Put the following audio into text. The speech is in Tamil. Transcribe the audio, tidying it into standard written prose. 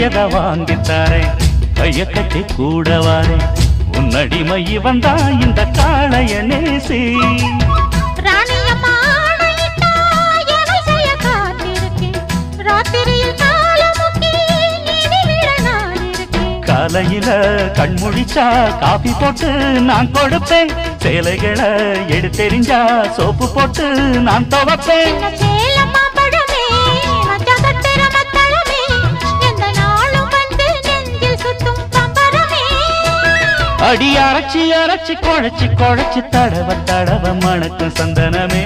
வேண்டியத வாங்கித்தாரேன் கைய கட்டி கூடவாரே உன்னடிமை வந்தா இந்த காளைய நேசி காலையில கண்முழிச்சா காபி போட்டு நான் கொடுப்பேன் சேலைகளை எடுத்தெறிஞ்சா சோப்பு போட்டு நான் துவைப்பேன் அடி அரைச்சி அரைச்சி குழைச்சி குழைச்சி தடவ தடவ மணக்கும் சந்தனமே